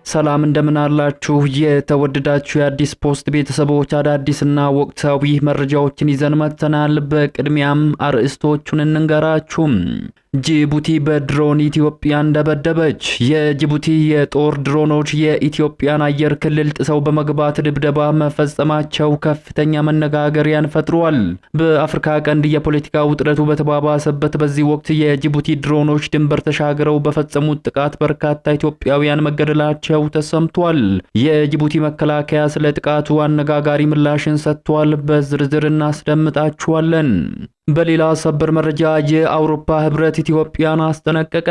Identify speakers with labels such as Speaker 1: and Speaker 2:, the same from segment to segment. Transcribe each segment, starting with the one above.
Speaker 1: ሰላም እንደምን አላችሁ የተወደዳችሁ የአዲስ ፖስት ቤተሰቦች አዳዲስና ወቅታዊ መረጃዎችን ይዘን መጥተናል። በቅድሚያም አርዕስቶቹን እንንገራችሁ። ጅቡቲ በድሮን ኢትዮጵያን ደበደበች። የጅቡቲ የጦር ድሮኖች የኢትዮጵያን አየር ክልል ጥሰው በመግባት ድብደባ መፈጸማቸው ከፍተኛ መነጋገሪያን ፈጥሯል። በአፍሪካ ቀንድ የፖለቲካ ውጥረቱ በተባባሰበት በዚህ ወቅት የጅቡቲ ድሮኖች ድንበር ተሻግረው በፈጸሙት ጥቃት በርካታ ኢትዮጵያውያን መገደላቸው ተሰምቷል። የጅቡቲ መከላከያ ስለ ጥቃቱ አነጋጋሪ ምላሽን ሰጥቷል። በዝርዝር እናስደምጣችኋለን። በሌላ ሰበር መረጃ የአውሮፓ ህብረት ኢትዮጵያን አስጠነቀቀ።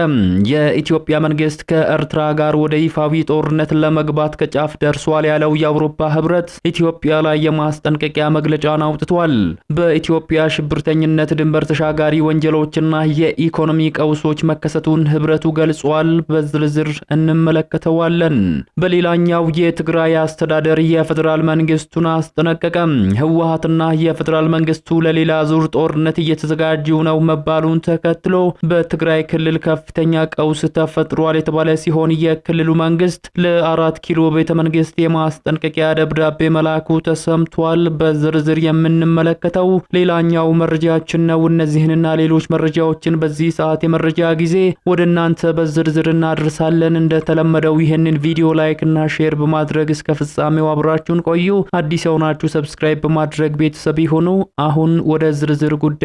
Speaker 1: የኢትዮጵያ መንግስት ከኤርትራ ጋር ወደ ይፋዊ ጦርነት ለመግባት ከጫፍ ደርሷል ያለው የአውሮፓ ህብረት ኢትዮጵያ ላይ የማስጠንቀቂያ መግለጫን አውጥቷል። በኢትዮጵያ ሽብርተኝነት፣ ድንበር ተሻጋሪ ወንጀሎችና የኢኮኖሚ ቀውሶች መከሰቱን ህብረቱ ገልጿል። በዝርዝር እንመለከተዋለን። በሌላኛው የትግራይ አስተዳደር የፌደራል መንግስቱን አስጠነቀቀ። ህወሓትና የፌደራል መንግስቱ ለሌላ ዙር ጦርነት እየተዘጋጁ ነው መባሉን ተከትሎ በትግራይ ክልል ከፍተኛ ቀውስ ተፈጥሯል የተባለ ሲሆን የክልሉ መንግስት ለ4 ኪሎ ቤተ መንግስት የማስጠንቀቂያ ደብዳቤ መላኩ ተሰምቷል። በዝርዝር የምንመለከተው ሌላኛው መረጃችን ነው። እነዚህንና ሌሎች መረጃዎችን በዚህ ሰዓት የመረጃ ጊዜ ወደ እናንተ በዝርዝር እናደርሳለን። እንደተለመደው ይህንን ቪዲዮ ላይክ እና ሼር በማድረግ እስከ ፍጻሜው አብራችሁን ቆዩ። አዲስ የሆናችሁ ሰብስክራይብ በማድረግ ቤተሰብ ይሁኑ። አሁን ወደ ዝርዝር ጉዳዮች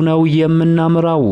Speaker 1: ነው የምናመራው።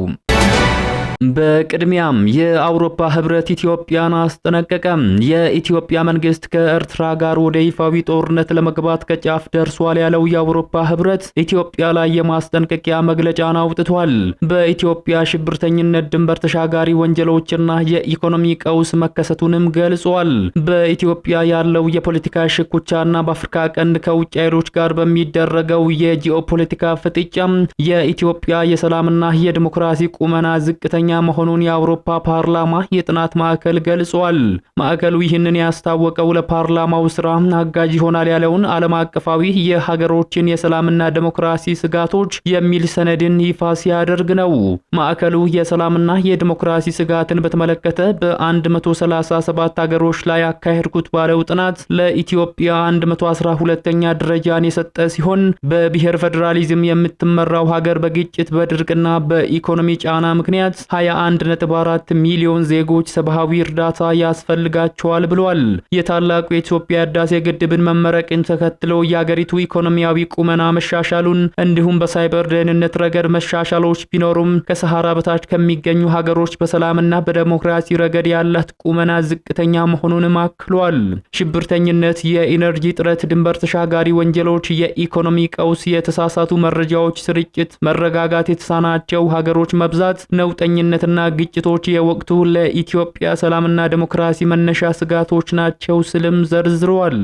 Speaker 1: በቅድሚያም የአውሮፓ ህብረት ኢትዮጵያን አስጠነቀቀ። የኢትዮጵያ መንግስት ከኤርትራ ጋር ወደ ይፋዊ ጦርነት ለመግባት ከጫፍ ደርሷል ያለው የአውሮፓ ህብረት ኢትዮጵያ ላይ የማስጠንቀቂያ መግለጫን አውጥቷል። በኢትዮጵያ ሽብርተኝነት፣ ድንበር ተሻጋሪ ወንጀሎችና የኢኮኖሚ ቀውስ መከሰቱንም ገልጿል። በኢትዮጵያ ያለው የፖለቲካ ሽኩቻና በአፍሪካ ቀንድ ከውጭ ኃይሎች ጋር በሚደረገው የጂኦፖለቲካ ፍጥጫም የኢትዮጵያ የሰላምና የዲሞክራሲ ቁመና ዝቅተኛ መሆኑን የአውሮፓ ፓርላማ የጥናት ማዕከል ገልጿል። ማዕከሉ ይህንን ያስታወቀው ለፓርላማው ስራ አጋዥ ይሆናል ያለውን ዓለም አቀፋዊ የሀገሮችን የሰላምና ዲሞክራሲ ስጋቶች የሚል ሰነድን ይፋ ሲያደርግ ነው። ማዕከሉ የሰላምና የዲሞክራሲ ስጋትን በተመለከተ በ137 ሀገሮች ላይ አካሄድኩት ባለው ጥናት ለኢትዮጵያ 112ኛ ደረጃን የሰጠ ሲሆን በብሔር ፌዴራሊዝም የምትመራው ሀገር በግጭት በድርቅና በኢኮኖሚ ጫና ምክንያት 21.4 ሚሊዮን ዜጎች ሰብአዊ እርዳታ ያስፈልጋቸዋል ብሏል። የታላቁ የኢትዮጵያ ህዳሴ ግድብን መመረቅን ተከትሎ የሀገሪቱ ኢኮኖሚያዊ ቁመና መሻሻሉን እንዲሁም በሳይበር ደህንነት ረገድ መሻሻሎች ቢኖሩም ከሰሃራ በታች ከሚገኙ ሀገሮች በሰላምና በዲሞክራሲ ረገድ ያላት ቁመና ዝቅተኛ መሆኑንም አክሏል። ሽብርተኝነት፣ የኢነርጂ ጥረት፣ ድንበር ተሻጋሪ ወንጀሎች፣ የኢኮኖሚ ቀውስ፣ የተሳሳቱ መረጃዎች ስርጭት፣ መረጋጋት የተሳናቸው ሀገሮች መብዛት፣ ነውጠኝነትና ግጭቶች የወቅቱ ለኢትዮጵያ ሰላምና ዲሞክራሲ መነሻ ስጋቶች ናቸው ስልም ዘርዝረዋል።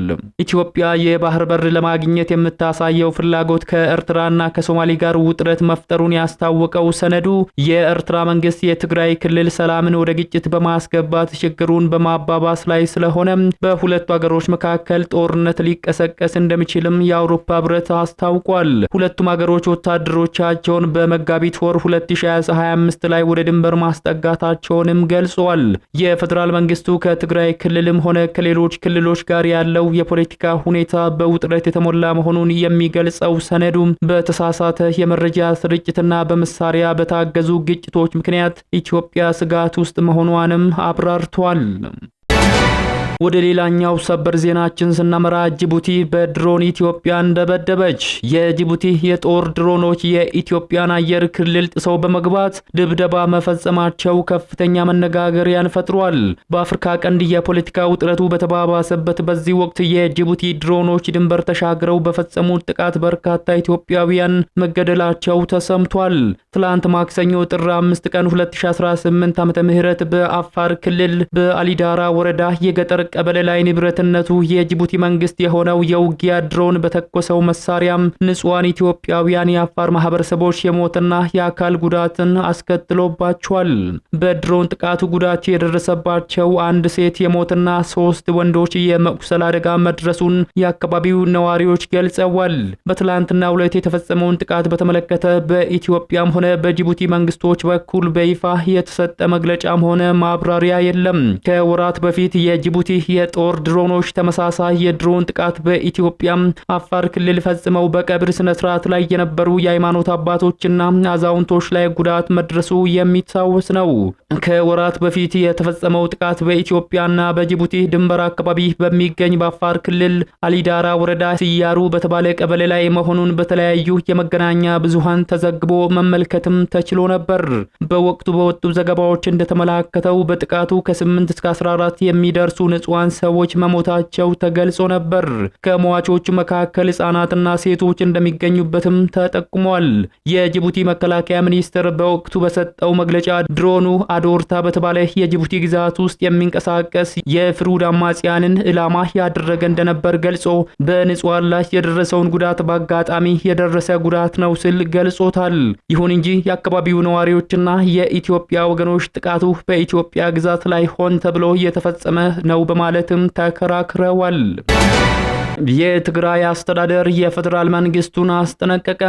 Speaker 1: ኢትዮጵያ የባህር በር ለማግኘት የምታሳየው ፍላጎት ከኤርትራና ከሶማሌ ጋር ውጥረት መፍጠሩን ያስታወቀው ሰነዱ የኤርትራ መንግስት የትግራይ ክልል ሰላምን ወደ ግጭት በማስገባት ችግሩን በማባባስ ላይ ስለሆነ በሁለቱ ሀገሮች መካከል ጦርነት ሊቀሰቀስ እንደሚችልም የአውሮፓ ህብረት አስታውቋል። ሁለቱም ሀገሮች ወታደሮቻቸውን በመጋቢት ወር 2025 ላይ ወደ ድንበር ማስጠጋታቸውንም ገልጿል። የፌደራል መንግስቱ ከትግራይ ክልልም ሆነ ከሌሎች ክልሎች ጋር ያለው የፖለቲካ ሁኔታ በውጥረት የተሞላ መሆኑን የሚገልጸው ሰነዱ በተሳሳተ የመረጃ ስርጭትና በመሳሪያ በታገዙ ግጭቶች ምክንያት ኢትዮጵያ ስጋት ውስጥ መሆኗንም አብራርቷል። ወደ ሌላኛው ሰበር ዜናችን ስናመራ ጅቡቲ በድሮን ኢትዮጵያን ደበደበች። የጅቡቲ የጦር ድሮኖች የኢትዮጵያን አየር ክልል ጥሰው በመግባት ድብደባ መፈጸማቸው ከፍተኛ መነጋገሪያን ፈጥሯል። በአፍሪካ ቀንድ የፖለቲካ ውጥረቱ በተባባሰበት በዚህ ወቅት የጅቡቲ ድሮኖች ድንበር ተሻግረው በፈጸሙት ጥቃት በርካታ ኢትዮጵያውያን መገደላቸው ተሰምቷል። ትላንት ማክሰኞ ጥር 5 ቀን 2018 ዓ.ም በአፋር ክልል በአሊዳራ ወረዳ የገጠር ቀበሌ ላይ ንብረትነቱ የጅቡቲ መንግስት የሆነው የውጊያ ድሮን በተኮሰው መሳሪያም ንጹሃን ኢትዮጵያውያን የአፋር ማህበረሰቦች የሞትና የአካል ጉዳትን አስከትሎባቸዋል። በድሮን ጥቃቱ ጉዳት የደረሰባቸው አንድ ሴት የሞትና 3 ወንዶች የመቁሰል አደጋ መድረሱን የአካባቢው ነዋሪዎች ገልጸዋል። በትላንትናው ዕለት የተፈጸመውን ጥቃት በተመለከተ በኢትዮጵያም ሆነ በጅቡቲ መንግስቶች በኩል በይፋ የተሰጠ መግለጫም ሆነ ማብራሪያ የለም። ከወራት በፊት የጅቡቲ የጦር ድሮኖች ተመሳሳይ የድሮን ጥቃት በኢትዮጵያ አፋር ክልል ፈጽመው በቀብር ስነ ስርዓት ላይ የነበሩ የሃይማኖት አባቶችና አዛውንቶች ላይ ጉዳት መድረሱ የሚታወስ ነው። ከወራት በፊት የተፈጸመው ጥቃት በኢትዮጵያና በጅቡቲ ድንበር አካባቢ በሚገኝ በአፋር ክልል አሊዳራ ወረዳ ሲያሩ በተባለ ቀበሌ ላይ መሆኑን በተለያዩ የመገናኛ ብዙሃን ተዘግቦ መመልከትም ተችሎ ነበር። በወቅቱ በወጡ ዘገባዎች እንደተመላከተው በጥቃቱ ከ8 እስከ 14 የሚደርሱ ንጹሃን ሰዎች መሞታቸው ተገልጾ ነበር። ከሟቾቹ መካከል ህጻናትና ሴቶች እንደሚገኙበትም ተጠቁሟል። የጅቡቲ መከላከያ ሚኒስቴር በወቅቱ በሰጠው መግለጫ ድሮኑ አዶርታ በተባለ የጅቡቲ ግዛት ውስጥ የሚንቀሳቀስ የፍሩድ አማጽያንን ኢላማ ያደረገ እንደነበር ገልጾ በንጹሃን ላይ የደረሰውን ጉዳት በአጋጣሚ የደረሰ ጉዳት ነው ሲል ገልጾታል። ይሁን እንጂ የአካባቢው ነዋሪዎችና የኢትዮጵያ ወገኖች ጥቃቱ በኢትዮጵያ ግዛት ላይ ሆን ተብሎ የተፈጸመ ነው በማለትም ተከራክረዋል። የትግራይ አስተዳደር የፌደራል መንግስቱን አስጠነቀቀ።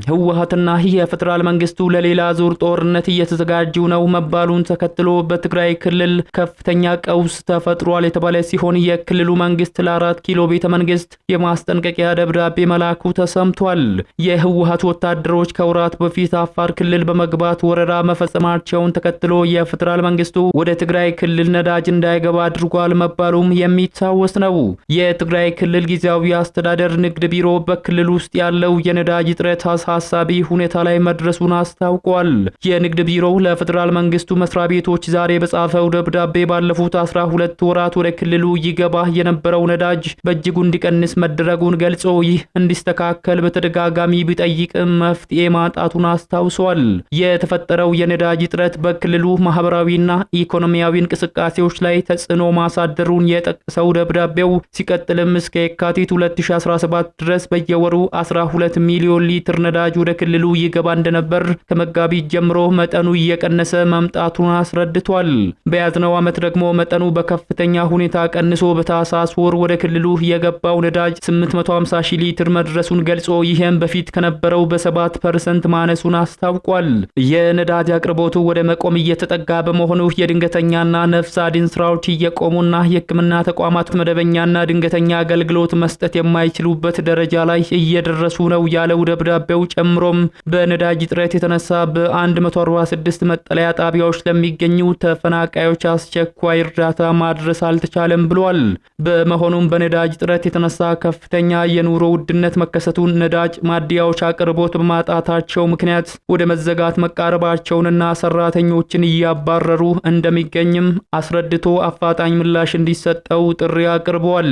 Speaker 1: ህወሓትና የፌደራል መንግስቱ ለሌላ ዙር ጦርነት እየተዘጋጁ ነው መባሉን ተከትሎ በትግራይ ክልል ከፍተኛ ቀውስ ተፈጥሯል የተባለ ሲሆን የክልሉ መንግስት ለ4 ኪሎ ቤተ መንግስት የማስጠንቀቂያ ደብዳቤ መላኩ ተሰምቷል። የህወሓት ወታደሮች ከወራት በፊት አፋር ክልል በመግባት ወረራ መፈጸማቸውን ተከትሎ የፌደራል መንግስቱ ወደ ትግራይ ክልል ነዳጅ እንዳይገባ አድርጓል መባሉም የሚታወስ ነው። የትግራይ ክልል ጊዜያዊ አስተዳደር ንግድ ቢሮ በክልል ውስጥ ያለው የነዳጅ እጥረት አሳሳቢ ሁኔታ ላይ መድረሱን አስታውቋል። የንግድ ቢሮው ለፌደራል መንግስቱ መስሪያ ቤቶች ዛሬ በጻፈው ደብዳቤ ባለፉት 12 ወራት ወደ ክልሉ ይገባ የነበረው ነዳጅ በእጅጉ እንዲቀንስ መደረጉን ገልጾ ይህ እንዲስተካከል በተደጋጋሚ ቢጠይቅም መፍትሄ ማጣቱን አስታውሷል። የተፈጠረው የነዳጅ እጥረት በክልሉ ማህበራዊና ኢኮኖሚያዊ እንቅስቃሴዎች ላይ ተጽዕኖ ማሳደሩን የጠቀሰው ደብዳቤው ሲቀጥልም እስከ የካቲት 2017 ድረስ በየወሩ 12 ሚሊዮን ሊትር ነዳጅ ወደ ክልሉ ይገባ እንደነበር ከመጋቢት ጀምሮ መጠኑ እየቀነሰ መምጣቱን አስረድቷል። በያዝነው ዓመት ደግሞ መጠኑ በከፍተኛ ሁኔታ ቀንሶ በታህሳስ ወር ወደ ክልሉ የገባው ነዳጅ 850 ሺህ ሊትር መድረሱን ገልጾ ይህም በፊት ከነበረው በ7% ማነሱን አስታውቋል። የነዳጅ አቅርቦቱ ወደ መቆም እየተጠጋ በመሆኑ የድንገተኛና ነፍስ አድን ስራዎች እየቆሙና የሕክምና ተቋማት መደበኛና ድንገተኛ አገልግሎት መስጠት የማይችሉበት ደረጃ ላይ እየደረሱ ነው ያለው ደብዳቤው ጨምሮም በነዳጅ እጥረት የተነሳ በ146 መጠለያ ጣቢያዎች ለሚገኙ ተፈናቃዮች አስቸኳይ እርዳታ ማድረስ አልተቻለም ብሏል። በመሆኑም በነዳጅ እጥረት የተነሳ ከፍተኛ የኑሮ ውድነት መከሰቱን፣ ነዳጅ ማደያዎች አቅርቦት በማጣታቸው ምክንያት ወደ መዘጋት መቃረባቸውንና ሰራተኞችን እያባረሩ እንደሚገኝም አስረድቶ አፋጣኝ ምላሽ እንዲሰጠው ጥሪ አቅርቧል።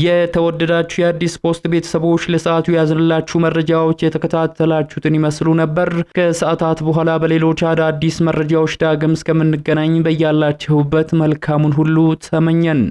Speaker 1: የተወደዳችሁ የአዲስ ፖስት ቤተሰቦች ለሰዓቱ ያዝንላችሁ መረጃዎች የተከታተላችሁትን ይመስሉ ነበር። ከሰዓታት በኋላ በሌሎች አዳዲስ መረጃዎች ዳግም እስከምንገናኝ በያላችሁበት መልካሙን ሁሉ ተመኘን።